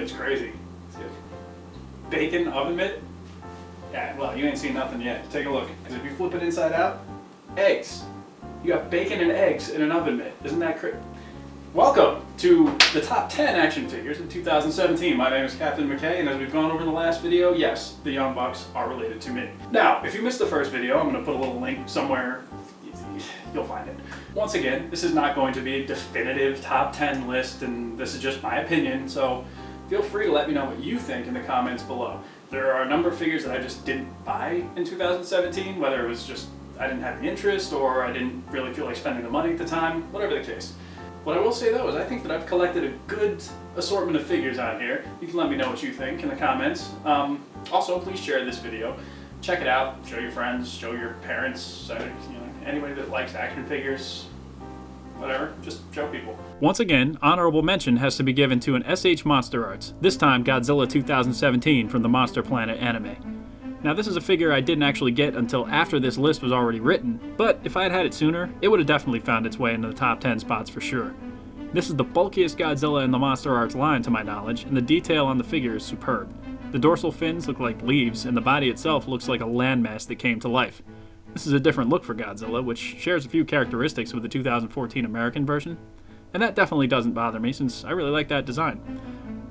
mitt's crazy. Bacon oven mitt? Yeah, well, you ain't seen nothing yet. Take a look, because if you flip it inside out, eggs. You got bacon and eggs in an oven mitt. Isn't that crazy? Welcome to the top 10 action figures in 2017. My name is Captain McKay, and as we've gone over in the last video, yes, the Young Bucks are related to me. Now, if you missed the first video, I'm going to put a little link somewhere. You'll find it. Once again, this is not going to be a definitive top 10 list, and this is just my opinion, so feel free to let me know what you think in the comments below. There are a number of figures that I just didn't buy in 2017, whether it was just I didn't have the interest or I didn't really feel like spending the money at the time, whatever the case. What I will say though is I think that I've collected a good assortment of figures on here. You can let me know what you think in the comments. Also, please share this video. Check it out, show your friends, show your parents, anybody that likes action figures, whatever, just show people. Once again, honorable mention has to be given to an SH Monster Arts, this time Godzilla 2017 from the Monster Planet anime. Now this is a figure I didn't actually get until after this list was already written, but if I had had it sooner, it would have definitely found its way into the top 10 spots for sure. This is the bulkiest Godzilla in the Monster Arts line to my knowledge, and the detail on the figure is superb. The dorsal fins look like leaves, and the body itself looks like a landmass that came to life. This is a different look for Godzilla, which shares a few characteristics with the 2014 American version, and that definitely doesn't bother me since I really like that design.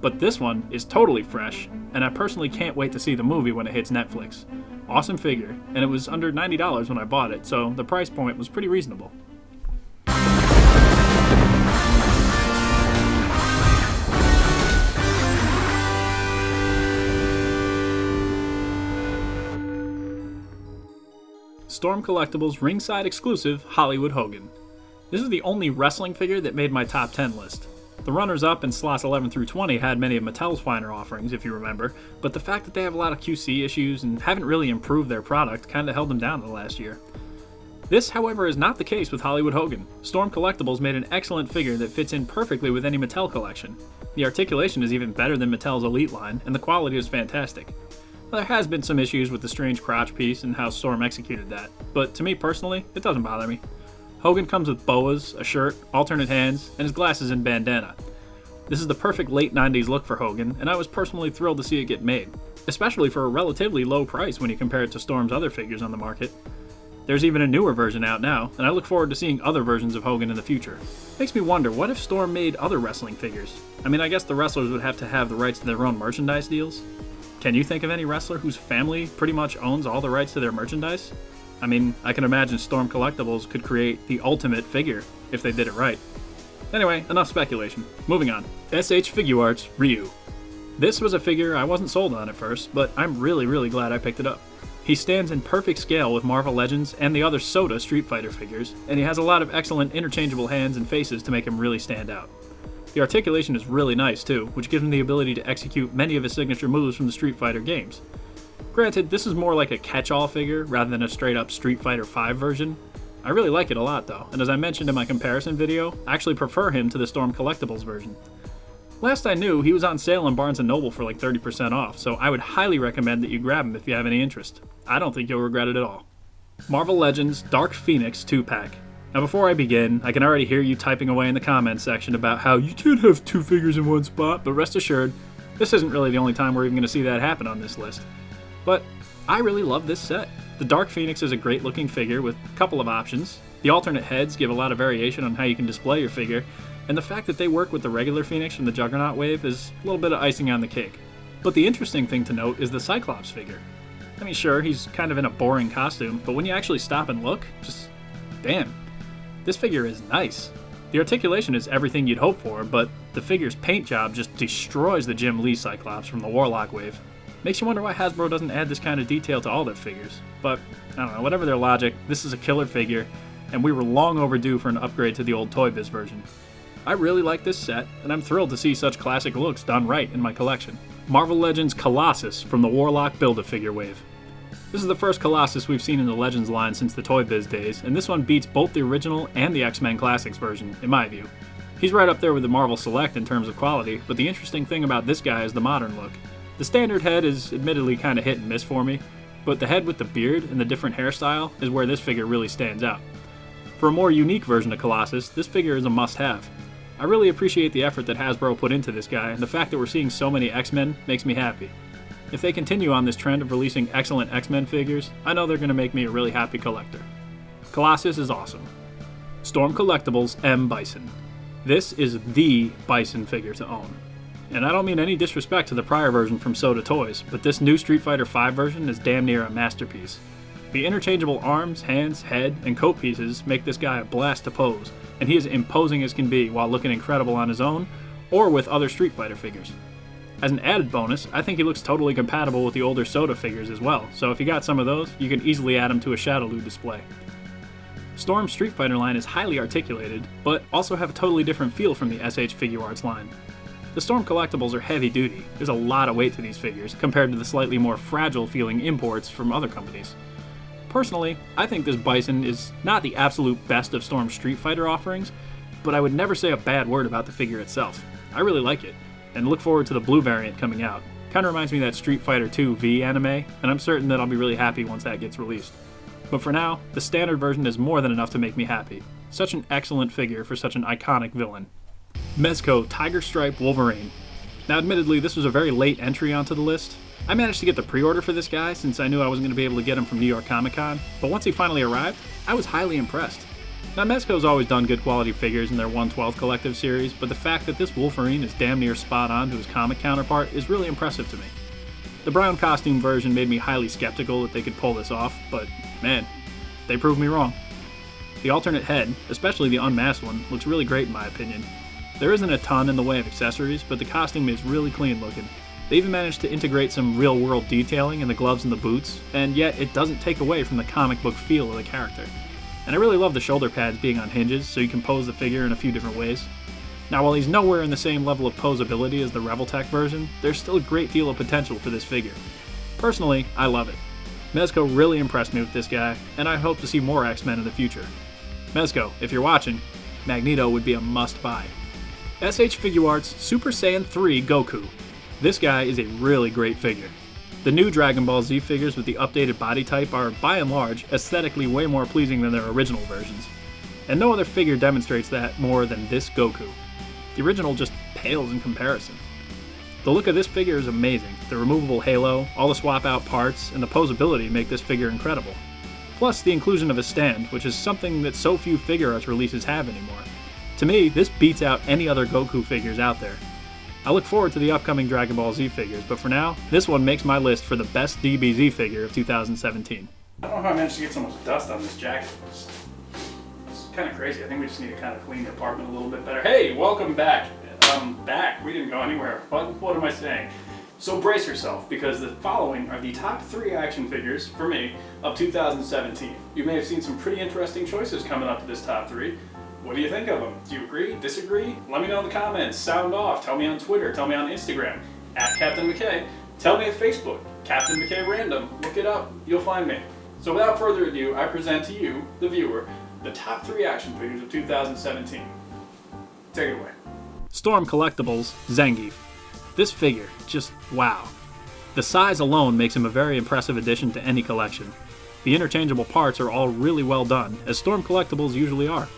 But this one is totally fresh, and I personally can't wait to see the movie when it hits Netflix. Awesome figure, and it was under $90 when I bought it, so the price point was pretty reasonable. Storm Collectibles ringside exclusive Hollywood Hogan. This is the only wrestling figure that made my top 10 list. The runners-up in slots 11 through 20 had many of Mattel's finer offerings, if you remember, but the fact that they have a lot of QC issues and haven't really improved their product kinda held them down the last year. This, however, is not the case with Hollywood Hogan. Storm Collectibles made an excellent figure that fits in perfectly with any Mattel collection. The articulation is even better than Mattel's Elite line, and the quality is fantastic. There has been some issues with the strange crotch piece and how Storm executed that, but to me personally, it doesn't bother me. Hogan comes with boas, a shirt, alternate hands, and his glasses and bandana. This is the perfect late 90s look for Hogan, and I was personally thrilled to see it get made, especially for a relatively low price when you compare it to Storm's other figures on the market. There's even a newer version out now, and I look forward to seeing other versions of Hogan in the future. Makes me wonder, what if Storm made other wrestling figures? I mean, I guess the wrestlers would have to have the rights to their own merchandise deals. Can you think of any wrestler whose family pretty much owns all the rights to their merchandise? I mean, I can imagine Storm Collectibles could create the ultimate figure if they did it right. Anyway, enough speculation. Moving on. SH Figuarts Ryu. This was a figure I wasn't sold on at first, but I'm really glad I picked it up. He stands in perfect scale with Marvel Legends and the other Soda Street Fighter figures, and he has a lot of excellent interchangeable hands and faces to make him really stand out. The articulation is really nice too, which gives him the ability to execute many of his signature moves from the Street Fighter games. Granted, this is more like a catch-all figure rather than a straight-up Street Fighter V version. I really like it a lot though, and as I mentioned in my comparison video, I actually prefer him to the Storm Collectibles version. Last I knew, he was on sale in Barnes & Noble for like 30% off, so I would highly recommend that you grab him if you have any interest. I don't think you'll regret it at all. Marvel Legends Dark Phoenix 2-pack. Now before I begin, I can already hear you typing away in the comments section about how you can't have two figures in one spot, but rest assured, this isn't really the only time we're even going to see that happen on this list. But I really love this set. The Dark Phoenix is a great looking figure with a couple of options. The alternate heads give a lot of variation on how you can display your figure, and the fact that they work with the regular Phoenix from the Juggernaut wave is a little bit of icing on the cake. But the interesting thing to note is the Cyclops figure. I mean sure, he's kind of in a boring costume, but when you actually stop and look, just damn. This figure is nice. The articulation is everything you'd hope for, but the figure's paint job just destroys the Jim Lee Cyclops from the Warlock wave. Makes you wonder why Hasbro doesn't add this kind of detail to all their figures. But, I don't know, whatever their logic, this is a killer figure, and we were long overdue for an upgrade to the old Toy Biz version. I really like this set, and I'm thrilled to see such classic looks done right in my collection. Marvel Legends Colossus from the Warlock Build-A-Figure wave. This is the first Colossus we've seen in the Legends line since the Toy Biz days, and this one beats both the original and the X-Men Classics version, in my view. He's right up there with the Marvel Select in terms of quality, but the interesting thing about this guy is the modern look. The standard head is admittedly kinda hit and miss for me, but the head with the beard and the different hairstyle is where this figure really stands out. For a more unique version of Colossus, this figure is a must-have. I really appreciate the effort that Hasbro put into this guy, and the fact that we're seeing so many X-Men makes me happy. If they continue on this trend of releasing excellent X-Men figures, I know they're going to make me a really happy collector. Colossus is awesome. Storm Collectibles M. Bison. This is the Bison figure to own. And I don't mean any disrespect to the prior version from Soda Toys, but this new Street Fighter V version is damn near a masterpiece. The interchangeable arms, hands, head, and coat pieces make this guy a blast to pose, and he is imposing as can be while looking incredible on his own, or with other Street Fighter figures. As an added bonus, I think he looks totally compatible with the older Soda figures as well, so if you got some of those, you can easily add him to a Shadowloo display. Storm's Street Fighter line is highly articulated, but also have a totally different feel from the SH Figuarts line. The Storm Collectibles are heavy duty, there's a lot of weight to these figures, compared to the slightly more fragile feeling imports from other companies. Personally, I think this Bison is not the absolute best of Storm's Street Fighter offerings, but I would never say a bad word about the figure itself. I really like it, and look forward to the blue variant coming out. Kinda reminds me of that Street Fighter 2 V anime, and I'm certain that I'll be really happy once that gets released. But for now, the standard version is more than enough to make me happy. Such an excellent figure for such an iconic villain. Mezco Tiger Stripe Wolverine. Now admittedly, this was a very late entry onto the list. I managed to get the pre-order for this guy since I knew I wasn't going to be able to get him from New York Comic Con, but once he finally arrived, I was highly impressed. Now Mezco's always done good quality figures in their 1/12 collective series, but the fact that this Wolverine is damn near spot on to his comic counterpart is really impressive to me. The brown costume version made me highly skeptical that they could pull this off, but man, they proved me wrong. The alternate head, especially the unmasked one, looks really great in my opinion. There isn't a ton in the way of accessories, but the costume is really clean looking. They even managed to integrate some real-world detailing in the gloves and the boots, and yet it doesn't take away from the comic book feel of the character. And I really love the shoulder pads being on hinges, so you can pose the figure in a few different ways. Now, while he's nowhere in the same level of posability as the Reveltech version, there's still a great deal of potential for this figure. Personally, I love it. Mezco really impressed me with this guy, and I hope to see more X-Men in the future. Mezco, if you're watching, Magneto would be a must-buy. SH Figuarts Super Saiyan 3 Goku. This guy is a really great figure. The new Dragon Ball Z figures with the updated body type are, by and large, aesthetically way more pleasing than their original versions. And no other figure demonstrates that more than this Goku. The original just pales in comparison. The look of this figure is amazing. The removable halo, all the swap out parts, and the posability make this figure incredible. Plus the inclusion of a stand, which is something that so few figure arts releases have anymore. To me, this beats out any other Goku figures out there. I look forward to the upcoming Dragon Ball Z figures, but for now, this one makes my list for the best DBZ figure of 2017. I don't know how I managed to get so much dust on this jacket. It's kind of crazy. I think we just need to kind of clean the apartment a little bit better. Hey, welcome back. Back. We didn't go anywhere. What am I saying? So brace yourself, because the following are the top 3 action figures, for me, of 2017. You may have seen some pretty interesting choices coming up to this top 3. What do you think of them? Do you agree? Disagree? Let me know in the comments. Sound off. Tell me on Twitter. Tell me on Instagram. @ Captain McKay. Tell me at Facebook. Captain McKay Random. Look it up. You'll find me. So without further ado, I present to you, the viewer, the top 3 action figures of 2017. Take it away. Storm Collectibles Zangief. This figure, just wow. The size alone makes him a very impressive addition to any collection. The interchangeable parts are all really well done, as Storm Collectibles usually are.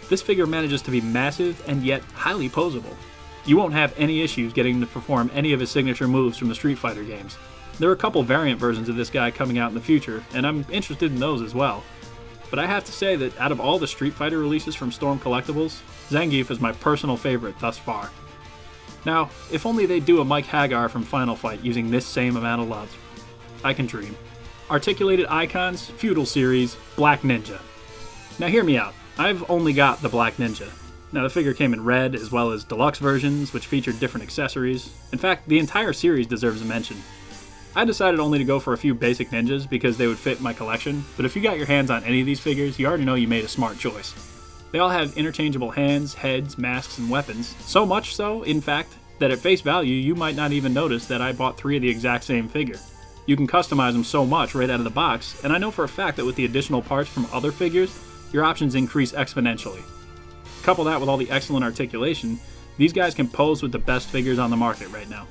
This figure manages to be massive and yet highly posable. You won't have any issues getting him to perform any of his signature moves from the Street Fighter games. There are a couple variant versions of this guy coming out in the future, and I'm interested in those as well. But I have to say that out of all the Street Fighter releases from Storm Collectibles, Zangief is my personal favorite thus far. Now, if only they'd do a Mike Hagar from Final Fight using this same amount of love. I can dream. Articulated Icons, Feudal Series, Black Ninja. Now hear me out. I've only got the Black Ninja. Now the figure came in red, as well as deluxe versions, which featured different accessories. In fact, the entire series deserves a mention. I decided only to go for a few basic ninjas because they would fit my collection, but if you got your hands on any of these figures, you already know you made a smart choice. They all have interchangeable hands, heads, masks, and weapons. So much so, in fact, that at face value, you might not even notice that I bought 3 of the exact same figure. You can customize them so much right out of the box, and I know for a fact that with the additional parts from other figures, your options increase exponentially. Couple that with all the excellent articulation, these guys can pose with the best figures on the market right now.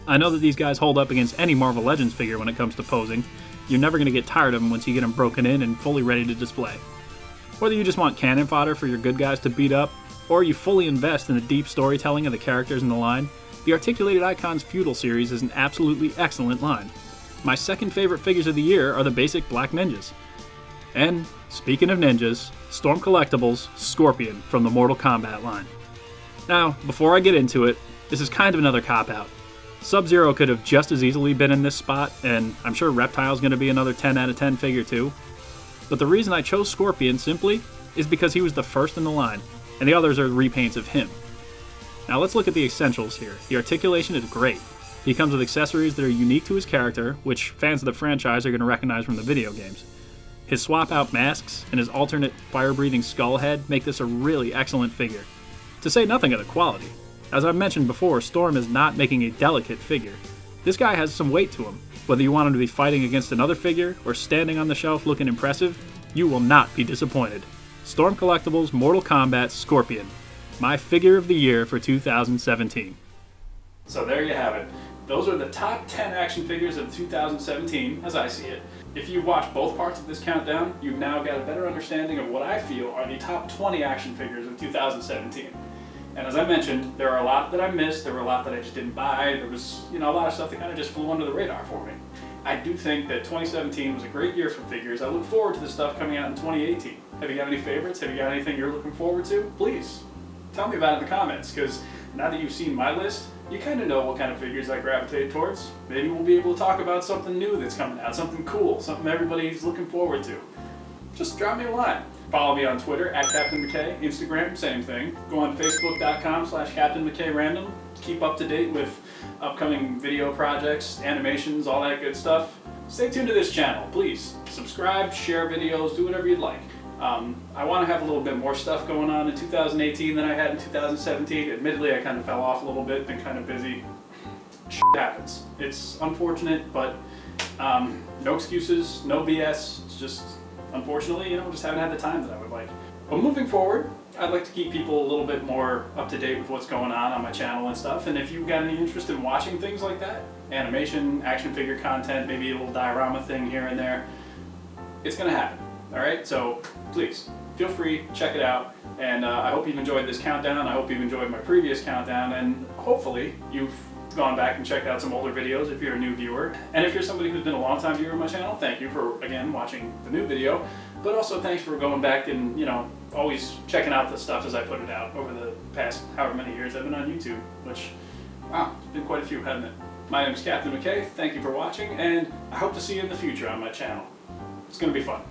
I know that these guys hold up against any Marvel Legends figure when it comes to posing. You're never going to get tired of them once you get them broken in and fully ready to display. Whether you just want cannon fodder for your good guys to beat up, or you fully invest in the deep storytelling of the characters in the line, the Articulated Icons Feudal series is an absolutely excellent line. My second favorite figures of the year are the basic Black Ninjas. And, speaking of ninjas, Storm Collectibles, Scorpion from the Mortal Kombat line. Now, before I get into it, this is kind of another cop-out. Sub-Zero could have just as easily been in this spot, and I'm sure Reptile's going to be another 10 out of 10 figure too. But the reason I chose Scorpion simply is because he was the first in the line, and the others are repaints of him. Now let's look at the essentials here. The articulation is great. He comes with accessories that are unique to his character, which fans of the franchise are going to recognize from the video games. His swap-out masks and his alternate fire-breathing skull head make this a really excellent figure. To say nothing of the quality. As I've mentioned before, Storm is not making a delicate figure. This guy has some weight to him. Whether you want him to be fighting against another figure or standing on the shelf looking impressive, you will not be disappointed. Storm Collectibles Mortal Kombat Scorpion. My figure of the year for 2017. So there you have it. Those are the top 10 action figures of 2017, as I see it. If you've watched both parts of this countdown, you've now got a better understanding of what I feel are the top 20 action figures of 2017. And as I mentioned, there are a lot that I missed, there were a lot that I just didn't buy, there was, a lot of stuff that kind of just flew under the radar for me. I do think that 2017 was a great year for figures. I look forward to the stuff coming out in 2018. Have you got any favorites? Have you got anything you're looking forward to? Please, tell me about it in the comments, because now that you've seen my list, you kind of know what kind of figures I gravitate towards. Maybe we'll be able to talk about something new that's coming out, something cool, something everybody's looking forward to. Just drop me a line. Follow me on Twitter, @Captain McKay, Instagram, same thing. Go on Facebook.com/CaptainMcKayRandom. Keep up to date with upcoming video projects, animations, all that good stuff. Stay tuned to this channel, please. Subscribe, share videos, do whatever you'd like. I want to have a little bit more stuff going on in 2018 than I had in 2017. Admittedly, I kind of fell off a little bit, been kind of busy. Shit happens. It's unfortunate, but no excuses, no BS. It's just, unfortunately, just haven't had the time that I would like. But moving forward, I'd like to keep people a little bit more up to date with what's going on my channel and stuff. And if you've got any interest in watching things like that, animation, action figure content, maybe a little diorama thing here and there, it's going to happen. Alright, so please, feel free, check it out, and I hope you've enjoyed this countdown. I hope you've enjoyed my previous countdown, and hopefully you've gone back and checked out some older videos if you're a new viewer. And if you're somebody who's been a long time viewer of my channel, thank you for, again, watching the new video, but also thanks for going back and, always checking out the stuff as I put it out over the past however many years I've been on YouTube, which, wow, it's been quite a few, hasn't it? My name is Captain McKay, thank you for watching, and I hope to see you in the future on my channel. It's going to be fun.